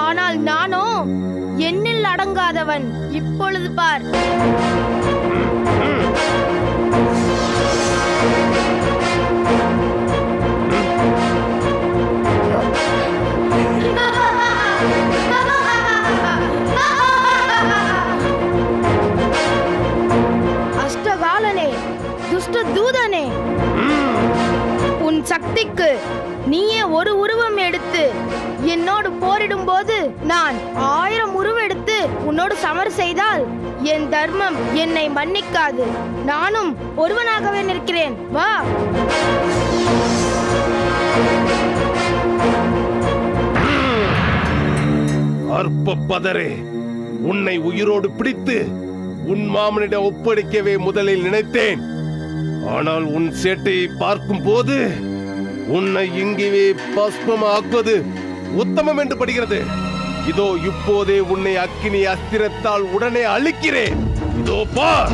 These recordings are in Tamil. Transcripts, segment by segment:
ஆனால் நானோ எண்ணில் அடங்காதவன். இப்பொழுது பார். அஷ்டகாலனே, துஷ்ட தூதனே, உன் சக்திக்கு நீயே ஒரு உருவம் எடுத்து என்னோடு போரிடும் போது நான் 1000 உருவம் எடுத்து உன்னோடு சமர் செய்தால் என் தர்மம் என்னை மன்னிக்காது. நானும் ஒருவனாகவே நிற்கிறேன். வா. அற்ப பதரே, உன்னை உயிரோடு பிடித்து உன் மாமனிடம் ஒப்படைக்கவே முதலில் நினைத்தேன். ஆனால் உன் சேட்டையை பார்க்கும் போது உன்னை இங்கேயே பஸ்மமாக்குவது உத்தமம் என்று படுகிறது. இதோ இப்போதே உன்னை அக்கினி அஸ்திரத்தால் உடனே அழிக்கிறேன். இதோ பார்.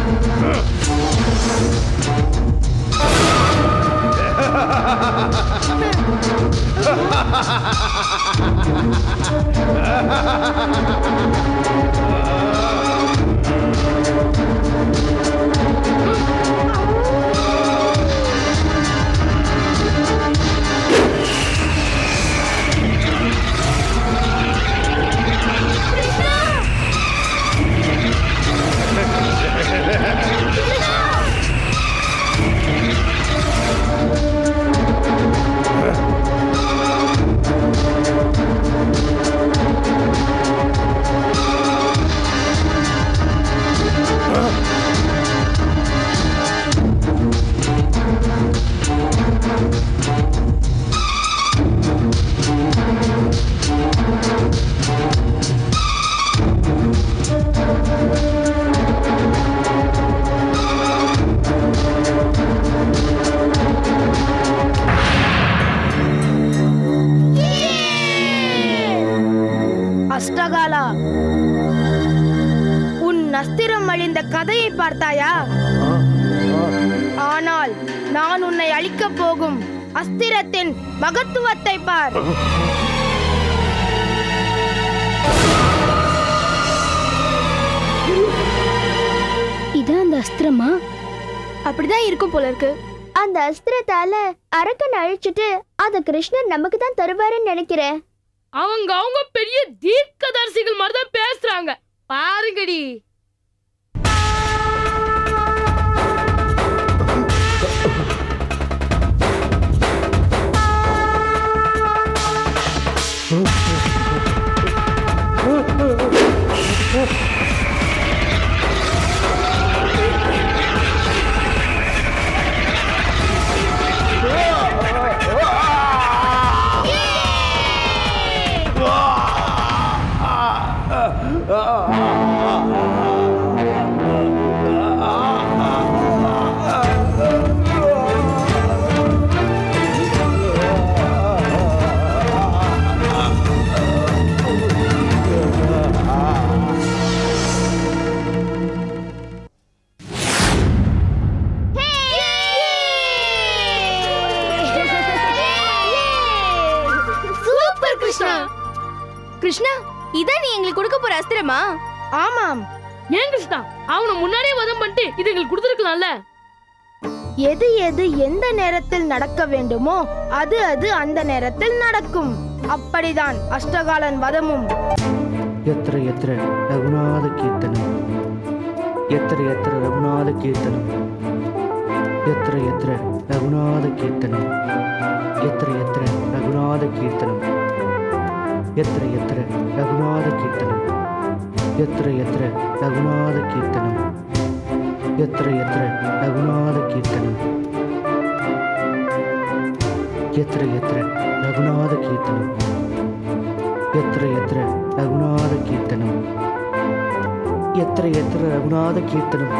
அஷ்டகாலா, உன் அஸ்திரம் அழிந்த கதையை பார்த்தாயா? ஆனால் நான் உன்னை அழிக்கப் போகும் அஸ்திரத்தின் மகத்துவத்தை பார். இது அந்த அஸ்திரமா? அப்படிதான் இருக்கும் போல இருக்கு. அந்த அஸ்திரத்தால அரக்கன் அழிச்சிட்டு அத கிருஷ்ணன் நமக்கு தான் தருவாருன்னு நினைக்கிறேன். அவங்க பெரிய தீர்க்கதரிசிகள் மாதிரி தான் பேசுறாங்க பாருங்கடி. கிருஷ்ணா, இதான் நீ எங்களுக்கு கொடுக்க போற அஸ்திரமா? ஆமாம். ஏன் கிருஷ்ணா, அவனை முன்னாடியே வதம் பண்ணிட்டு இது எங்களுக்கு கொடுத்துருக்கலாம்ல. எது எது எந்த நேரத்தில் நடக்க வேண்டுமோ அது அது அந்த நேரத்தில் நடக்கும். அப்படிதான் அஷ்டகாலன் வதமும். எத்திர எத்திர ரகுநாத கீர்த்தனம், எத்திர எத்திர ரகுநாத கீர்த்தனம், எத்திர எத்திர ரகுநாத கீர்த்தனம் எத்திர எத்திர ரகுநாத கீர்த்தனம் எத்திர எத்திர ரகுநாத கீர்த்தனம் எத்திர எத்திர ரகுநாத கீர்த்தனம் எத்திர எத்திர ரகுநாத கீர்த்தனம் எத்திர எத்திர ரகுநாத கீர்த்தனம் எத்திர எத்திர ரகுநாத கீர்த்தனம் எத்திர எத்திர ரகுநாத கீர்த்தனம்.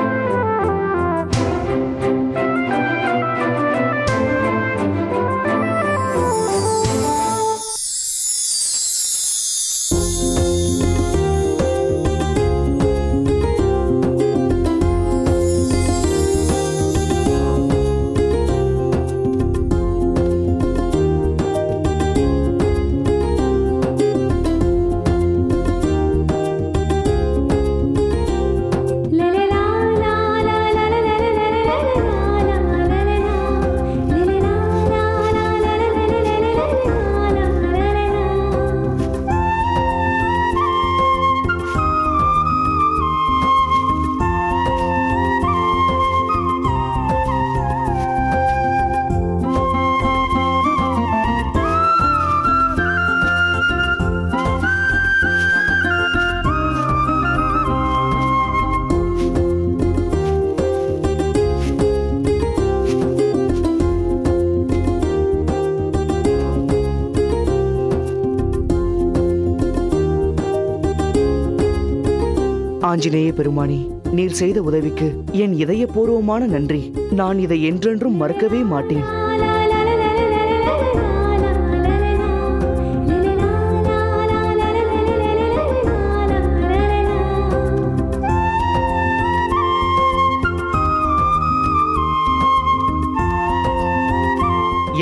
ஆஞ்சநேய பெருமானே, நீர் செய்த உதவிக்கு என் இதயபூர்வமான நன்றி. நான் இதை என்றென்றும் மறக்கவே மாட்டேன்.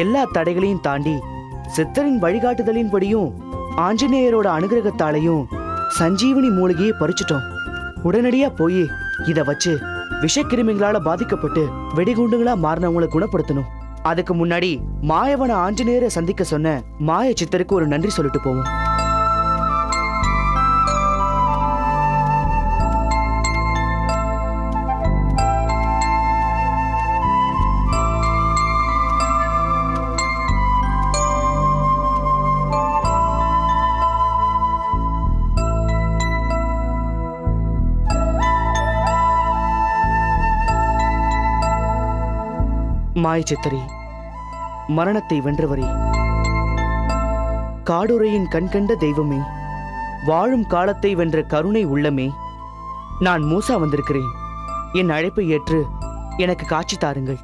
எல்லா தடைகளையும் தாண்டி சித்தரின் வழிகாட்டுதலின்படியும் ஆஞ்சநேயரோட அனுகிரகத்தாலையும் சஞ்சீவனி மூலிகையை பறிச்சிட்டோம். உடனடியா போய் இத வச்சு விஷக்கிருமிகளால பாதிக்கப்பட்டு வெடிகுண்டுகளா மாறினவங்களை குணப்படுத்தணும். அதுக்கு முன்னாடி மாயவன ஆஞ்சநேயரை சந்திக்க சொன்ன மாய சித்தருக்கு ஒரு நன்றி சொல்லிட்டு போவோம். மாய சித்தரி, மரணத்தை வென்றவரே, காடுரையின் கண்கண்ட தெய்வமே, வாழும் காலத்தை வென்ற கருணை உள்ளமே, நான் மூசா வந்திருக்கிறேன். என் அழைப்பை ஏற்று எனக்கு காட்சி தாருங்கள்.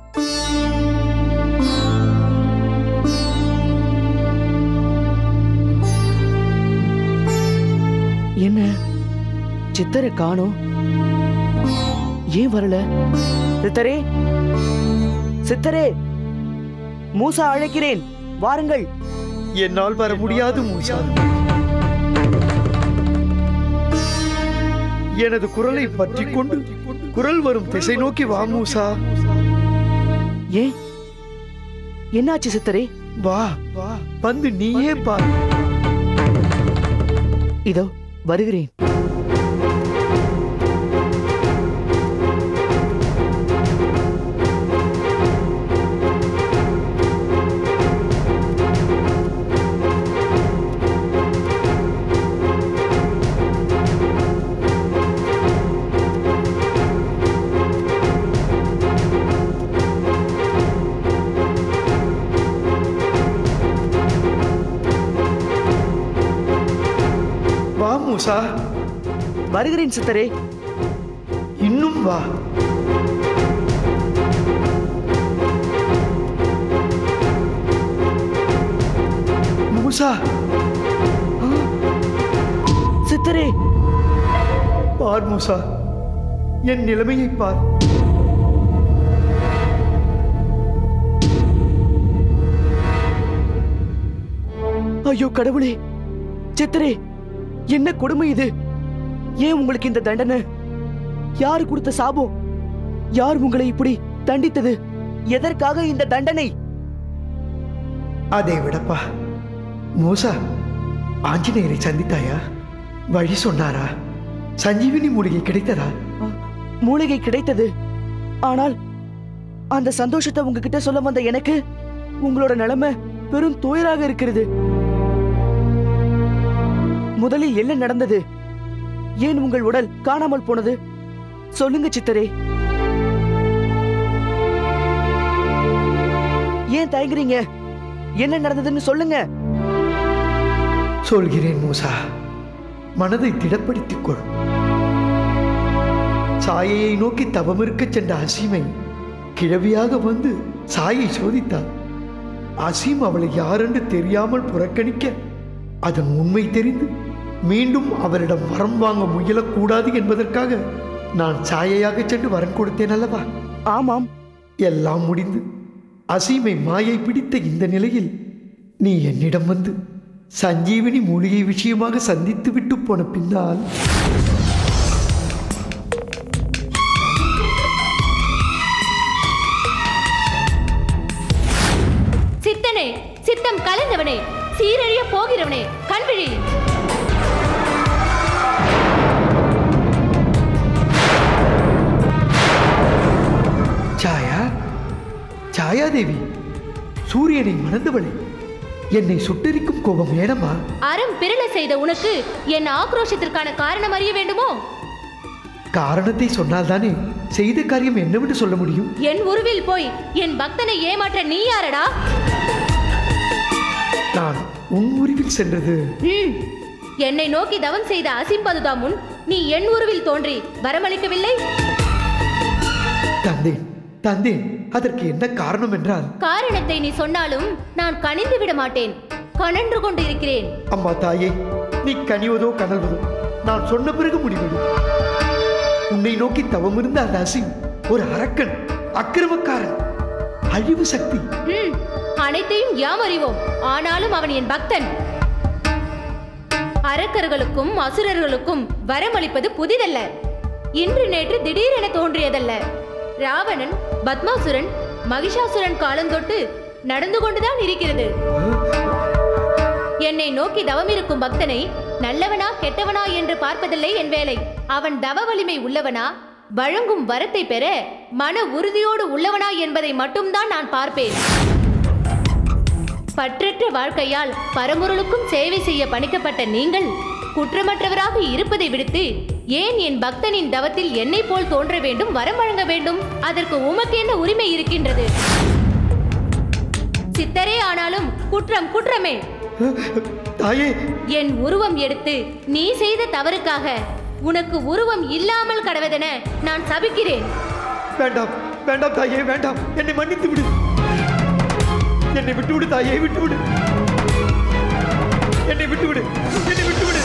என்ன சித்தரை காணோம்? ஏன் வரல? சித்தரே, சித்தரே, மூசா அழைக்கிறேன், வாருங்கள். என்னால் வர முடியாது மூசா. எனது குரலை பற்றி கொண்டு குரல் வரும் திசை நோக்கி வா மூசா. ஏன், என்னாச்சு சித்தரே? வா வா, வந்து நீயே பார். இதோ வருகிறேன். மூசா, வருகிறேன் சித்தரே. இன்னும் வா. மூசா, சித்தரே, பார் மூசா, என் நிலைமையை பார். ஐயோ கடவுளே, சித்தரே, என்ன கொடுமை இது? ஏன் உங்களுக்கு இந்த தண்டனை? யாரு கொடுத்த சாபம்? யார் உங்களை இப்படி தண்டித்தது? எதற்காக இந்த தண்டனை? அதை விடப்பா மூசா, ஆஞ்சநேயரை சந்தித்தாயா? வழி சொன்னாரா? சஞ்சீவினி மூலிகை கிடைத்ததா? மூலிகை கிடைத்தது. ஆனால் அந்த சந்தோஷத்தை உங்ககிட்ட சொல்ல வந்த எனக்கு உங்களோட நிலைமை பெரும் துயராக இருக்கிறது. முதலில் என்ன நடந்தது? ஏன் உங்கள் உடல் காணாமல் போனது? சொல்லுங்க சித்தரே. ஏன் தயங்குறீங்க? என்ன நடந்ததுன்னு சொல்லுங்க. சொல்கிறேன் மூசா, மனதை திடப்படுத்திக் கொள். சாயையை நோக்கி தவமிருக்க சென்ற அசீமை கிழவியாக வந்து சாயை சோதித்தார். அசீம் அவளை யாரென்று தெரியாமல் புறக்கணிக்க அதன் உண்மை தெரிந்து மீண்டும் அவரிடம் வரம் வாங்க முயலக்கூடாது என்பதற்காக நான் சாயையாக சென்று வரம் கொடுத்தேன் அல்லவா? ஆமாம். எல்லாம் முடிந்து அசீமை மாயை பிடித்த இந்த நிலையில் நீ என்னிடம் வந்து சஞ்சீவினி மூலிகை விஷயமாக சந்தித்து விட்டு போன பின்னால் சித்தனே, சித்தம் கலந்தவனே, சீரழிய போகிறவனே, கண்விழி. சாயா, சாயாதேவி, சூரியனை மணந்தவளே, என்னை சுட்டரிக்கும் கோபம் ஏனம்மா? அறம் பிறல செய்த உனக்கு என் ஆக்ரோஷத்திற்கான காரணம் அறிய வேண்டுமோ? காரணத்தை சொன்னால்தானே செய்த காரியம் என்னவென்று சொல்ல முடியும். என் உருவில் போய் என் பக்தனை ஏமாற்ற நீ யாரடா? நான் உன் உருவில் சென்றது. என்னை நோக்கி தவம் செய்த அசிம்பதுதா முன் நீ என் உருவில் தோன்றி வரமளிக்கவில்லை. தந்தேன் தந்தேன். அதற்கு என்ன காரணம் என்றால்? காரணத்தை நீ சொன்னாலும் நான் கனிந்து விட மாட்டேன். கனன்று கொண்டு இருக்கிறேன். அம்மா தாயே, நீ கனிவதோ கனல்வதோ நான் சொன்ன பிறகு முடிவெடு. உன்னை நோக்கி தவம் இருந்த அந்த அசிம் ஒரு அரக்கன், அக்கிரமக்காரன், அழிவு சக்தி. அனைத்தையும் யாம் அறிவோம். ஆனாலும் அவன் என் பக்தன். அரக்கர்களுக்கும் அசுரர்களுக்கும் வரமளிப்பது புதிதல்ல. இன்று நேற்று திடீரென தோன்றியதல்ல. ராவணன், பத்மாசுரன், மகிஷாசுரன் காலந்தொட்டு நடந்து கொண்டுதான் இருக்கிறது. என்னை நோக்கி தவம் இருக்கும் பக்தனை நல்லவனா கெட்டவனா என்று பார்ப்பதில்லை என் வேலை. அவன் தவ வலிமை உள்ளவனா, வழங்கும் வரத்தை பெற மன உறுதியோடு உள்ளவனா என்பதை மட்டும்தான் நான் பார்ப்பேன். பற்றற்ற வாழ்க்கையால் பரம்பொருளுக்கும் சேவை செய்ய பணிக்கப்பட்ட நீங்கள் குற்றமற்றவராக இருப்பதை விடுத்து ஏன் என் பக்தனின் தவத்தில் என்னை போல் தோன்ற வேண்டும், வரம் வழங்க வேண்டும்? அதற்கு உமக்கு என்ன உரிமை இருக்கின்றது? சித்தரே ஆனாலும் குற்றம் குற்றமே. தாயே, என் உருவம் எடுத்து நீ செய்த தவறுக்காக உனக்கு உருவம் இல்லாமல் கடவதென நான் சபிக்கிறேன். வேண்டாம் வேண்டாம் தாயே, வேண்டாம். என்னை மன்னித்து விடு. என்னை விட்டுவிடு தாயே, விட்டுவிடு. என்னை விட்டுவிடு, என்னை விட்டுவிடு.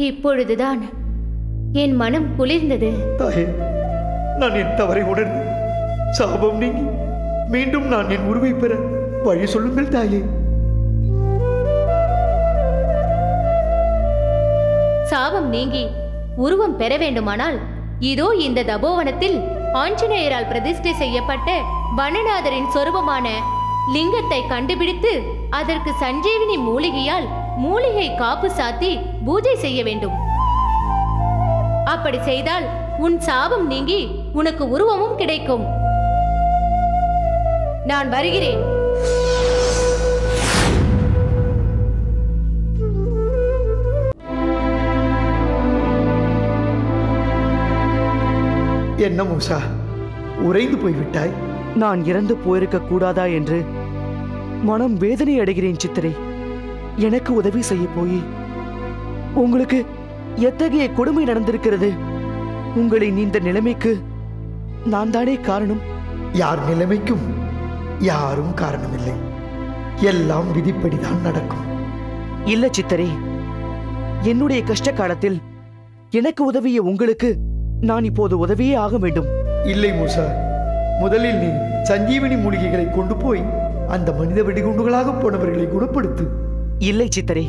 இப்பொழுதுதான் என் மனம் குளிர்ந்தது. தாயே, நான் என் தவறை உணர்ந்து சாபம் நீங்கி மீண்டும் நான் என் உருவை பெற வழி சொல்லுங்கள் தாயே. சாபம் நீங்கி உருவம் பெற வேண்டுமானால் இதோ இந்த தபோவனத்தில் ஆஞ்சநேயரால் பிரதிஷ்டை செய்யப்பட்ட வனநாதரின் சொரூபமான லிங்கத்தை கண்டுபிடித்து அதற்கு சஞ்சீவினி மூலிகையால் மூலிகை காப்பு சாத்தி பூஜை செய்ய வேண்டும். அப்படி செய்தால் உன் சாபம் நீங்கி உனக்கு உருவமும் கிடைக்கும். நான் வருகிறேன். என்ன மூசா, உறைந்து போய்விட்டாய்? நான் இறந்து போயிருக்க கூடாதா என்று மனம் வேதனை அடைகிறேன் சித்திரை. எனக்கு உதவி செய்ய போய் உங்களுக்கு எத்தகைய கொடுமை நடந்திருக்கிறது? உங்களின் இந்த நிலைமைக்கு நான் தானே காரணம். யார் நிலைமைக்கும் யாரும் காரணமில்லை. எல்லாம் விதிப்படிதான் நடக்கும். இல்ல சித்தரே, என்னுடைய கஷ்ட காலத்தில் எனக்கு உதவிய உங்களுக்கு நான் இப்போது உதவியே ஆக வேண்டும். இல்லை மூசா, முதலில் நீ சஞ்சீவினி மூலிகைகளை கொண்டு போய் அந்த மனித வெடிகுண்டுகளாக போனவர்களை குணப்படுத்து. இல்லை சித்தரே,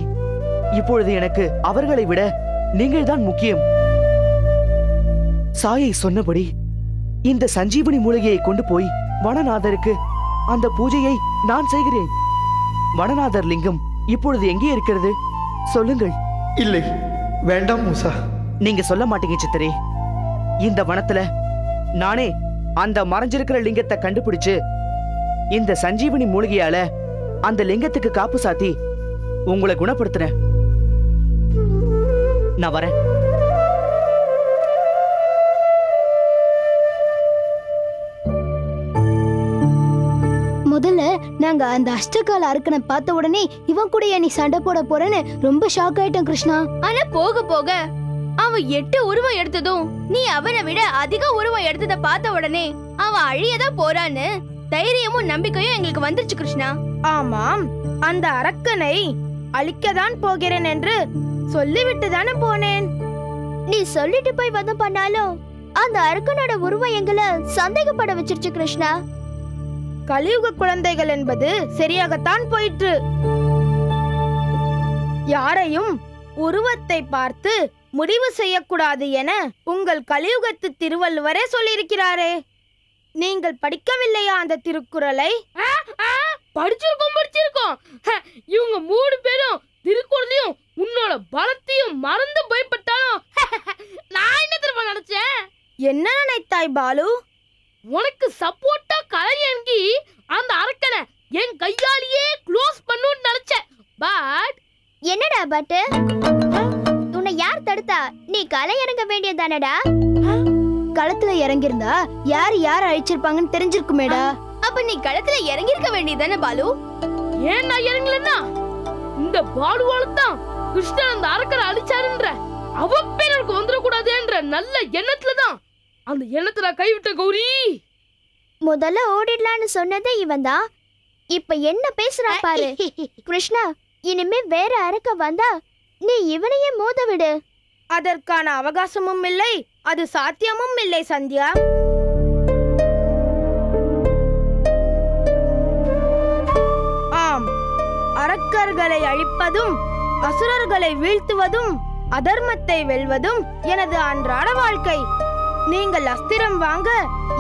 இப்பொழுது எனக்கு அவர்களை விட நீங்கள் தான் முக்கியம். சாயை சொன்னபடி இந்த சஞ்சீவனி மூலிகையை கொண்டு போய் வனநாதருக்கு அந்த பூஜையை நான் செய்கிறேன். வனநாதர் லிங்கம் இப்பொழுது எங்கே இருக்கிறது? சொல்லுங்கள். இல்லை, வேண்டாம் மூசா. நீங்க சொல்ல மாட்டீங்க சித்தரே. இந்த வனத்துல நானே அந்த மறைஞ்சிருக்கிற லிங்கத்தை கண்டுபிடிச்சு இந்த சஞ்சீவனி மூலிகையால அந்த லிங்கத்துக்கு காப்பு சாத்தி உங்களை குணப்படுத்துறேன். நான் வரேன். முதல்ல நாங்க அந்த அஷ்டகால அரக்கனை பார்த்த உடனே இவன் கூட நீ சண்டை போட போறேன்னு ரொம்ப ஷாக் ஆயிட்டோம் கிருஷ்ணா. ஆனா போக போக அவன் 8 உருவம் எடுத்ததும் நீ அவனை விட அதிக உருவம் எடுத்தத பார்த்த உடனே அவன் அழியதான் போறான்னு தைரியமும் நம்பிக்கையும் எங்களுக்கு வந்துருச்சு கிருஷ்ணா. ஆமாம், அந்த அரக்கனை அழிக்கதான் போகிறேன் என்று சொல்லிவிட்டு தானே போனேன். நீ சொல்லிட்டு போய் வந்து பண்ணாலும் அந்த அரக்கனோட உருவம் எங்களை சந்தேகப்பட வச்சிருச்சு கிருஷ்ணா. கலியுக குழந்தைகள் என்பது சரியாகத்தான் போயிற்று. யாரையும் உருவத்தை பார்த்து முடிவு செய்யக்கூடாது என உங்கள் கலியுகத்து திருவள்ளுவரே சொல்லியிருக்கிறாரே. நீங்கள் படிக்கவில்லையா அந்த திருக்குறளை? படிச்சிருக்கோம். இவங்க 3 பேரும் திருக்குறளையும் உன்னோட பலத்தையும் மறந்து பயப்பட்டாலும் நான் என்ன திரும்ப நினைச்சேன்? என்ன நினைத்தாய் பாலு? உனக்கு சப்போர்ட்டா கலையங்கி அந்த அரக்கனை என் கையாலேயே க்ளோஸ் பண்ணணும்னு நினைச்சேன். பட் என்னடா பட்டு, உன்னை யார் தடுத்தா? நீ களை இறங்க வேண்டியதானடா. களத்துல இறங்கிருந்தா யார் யார் அழிச்சிருப்பாங்கன்னு தெரிஞ்சிருக்குமேடா. அப்ப நீ களத்துல இறங்கிருக்க வேண்டியதானே பாலு? ஏன் நான் இறங்கலன்னா இந்த பாலுவால தான் கிருஷ்ணன் அந்த அரக்கரை அழிச்சாருன்ற அவ பேர் எனக்கு வந்துடக்கூடாதுன்ற நல்ல எண்ணத்துலதான் அந்த எண்ணத்தை நான் கைவிட்ட கௌரி. முதல்ல ஓடிடலான்னு சொன்னதே இவன் தான். இப்ப என்ன பேசுறா பாரு. கிருஷ்ணா, இனிமே வேற அரக்க வந்தா நீ இவனையே மோத விடு. அதற்கான அவகாசமும் இல்லை, அது சாத்தியமும் இல்லை சந்தியா. ஆம், அரக்கர்களை அழிப்பதும் அசுரர்களை வீழ்த்துவதும் அதர்மத்தை வெல்வதும் எனது அன்றாட வாழ்க்கை. நீங்கள் அஸ்திரம் வாங்க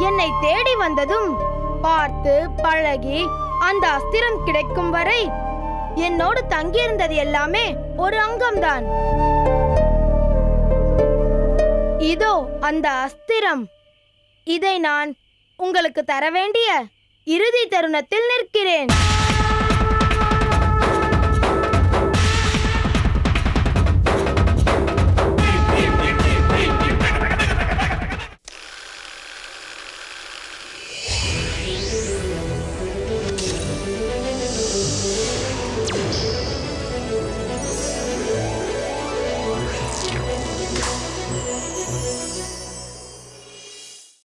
என்னை தேடி வந்ததும் பார்த்து பழகி அந்த அஸ்திரம் கிடைக்கும் வரை என்னோடு தங்கியிருந்தது எல்லாமே ஒரு அங்கம்தான். இதோ அந்த அஸ்திரம். இதை நான் உங்களுக்கு தர வேண்டிய இறுதி தருணத்தில் நிற்கிறேன்.